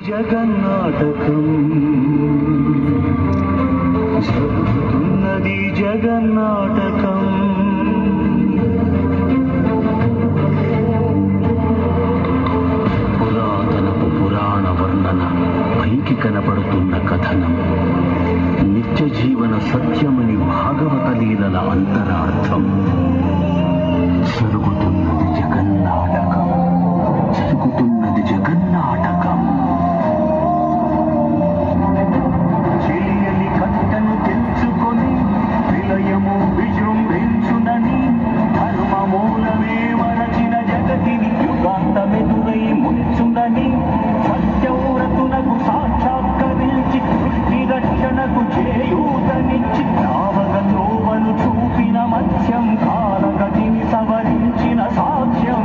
జగన్నాటకం జరుగుతున్నది జగన్నాటకం పురాతనపు పురాణ వర్ణన పైకి కనపడుతున్న కథనం నిత్య జీవన సత్యమని భాగవత లీలల అంతరార్థం జరుగుతున్నది జగన్నాటకం జరుగుతున్నది జగన్నాటకం చెలియని కట్టను తెంచుకొని విలయము విజృంభించునని ధర్మ మూలమే మరచిన జగతిని యుగాంతమెదురై ముంచునని సత్యవ్రతునకు సాక్షాత్కరించి సృష్టి రక్షణకు చేయూతనిచ్చి నావగతోవను చూపిన మత్స్యం కాలగతిని సవరించిన సాక్ష్యం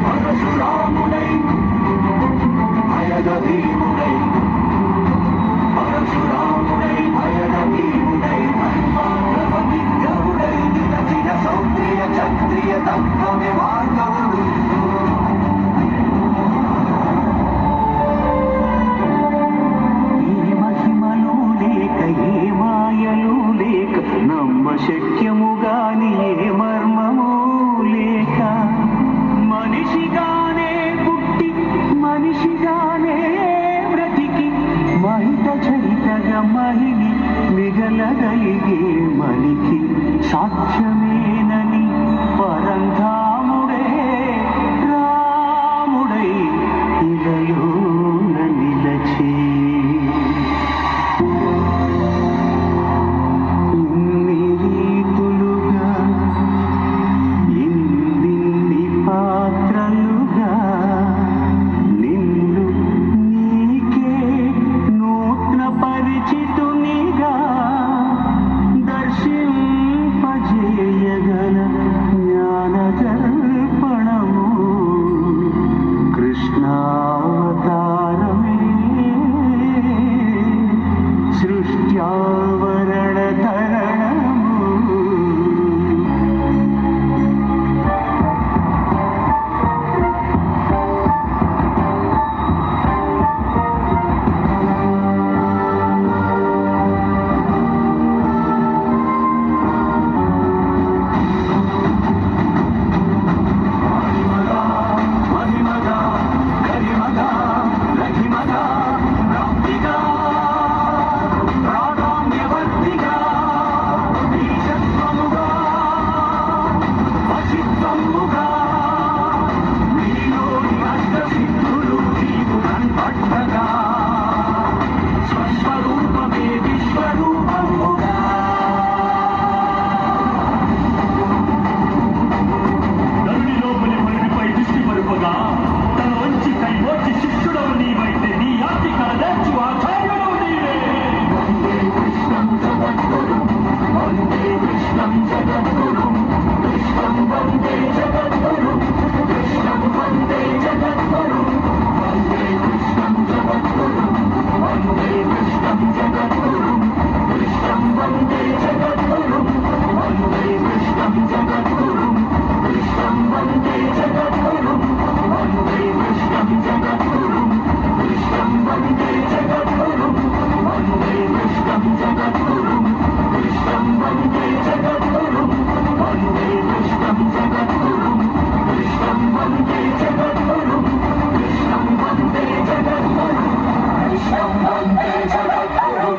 పరశురాముడై పరశురాము వెలగలిగే మనికి సాధ్యమేనని పరంధాముడే రాముడై ఇలలోన నిలచి ఇన్ని రీతులుగా ఇన్ని పాత్రలుగా నిన్ను నీకే నూతన పరిచితునిగా దర్శింపజేయగల జ్ఞాన దర్పణము కృష్ణావతారమే సృష్ట్యావరణ తరణము మహిమగా గరిమగా లఘిమగా ప్రాప్తిగా ప్రాధాన్యవర్తిగా ఈశత్వముగా వశిత్వముగా నీలోని అష్టసిద్ధులు నీకు కనపడ్డగా స్వస్వరూపమే విశ్వరూపముగా ధరణిలోపలి మనిషిపై దృష్టి మరుపగా తన వంచి కైమోర్చి శిష్యుడవు నీవైతే నీ ఆర్థిక నేర్చు ఆచార్యుడవు నీవే వందే కృష్ణం జగద్గురు వందే కృష్ణం జగద్గురు కృష్ణం వందే జగద్గురు కృష్ణం వందే జగద్గురు వందే కృష్ణం జగద్గురు వందే కృష్ణం జగద్గురు కృష్ణం వందే జగద్గురు వందే కృష్ణం జగద్గురు కృష్ణం వందే జగద్గురు వందే కృష్ణం జగద్గురు కృష్ణం వందే జగద్గురు వందే కృష్ణం జగద్గురు కృష్ణం వందే జగద్గురు వందే కృష్ణం జగద్గురు కృష్ణం వందే జగద్గురు కృష్ణం వందే జగద్గురు కృష్ణం వందే జగద్గురు.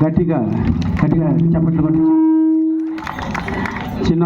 గట్టిగా గట్టిగా చప్పట్లు కొట్టి చిన్న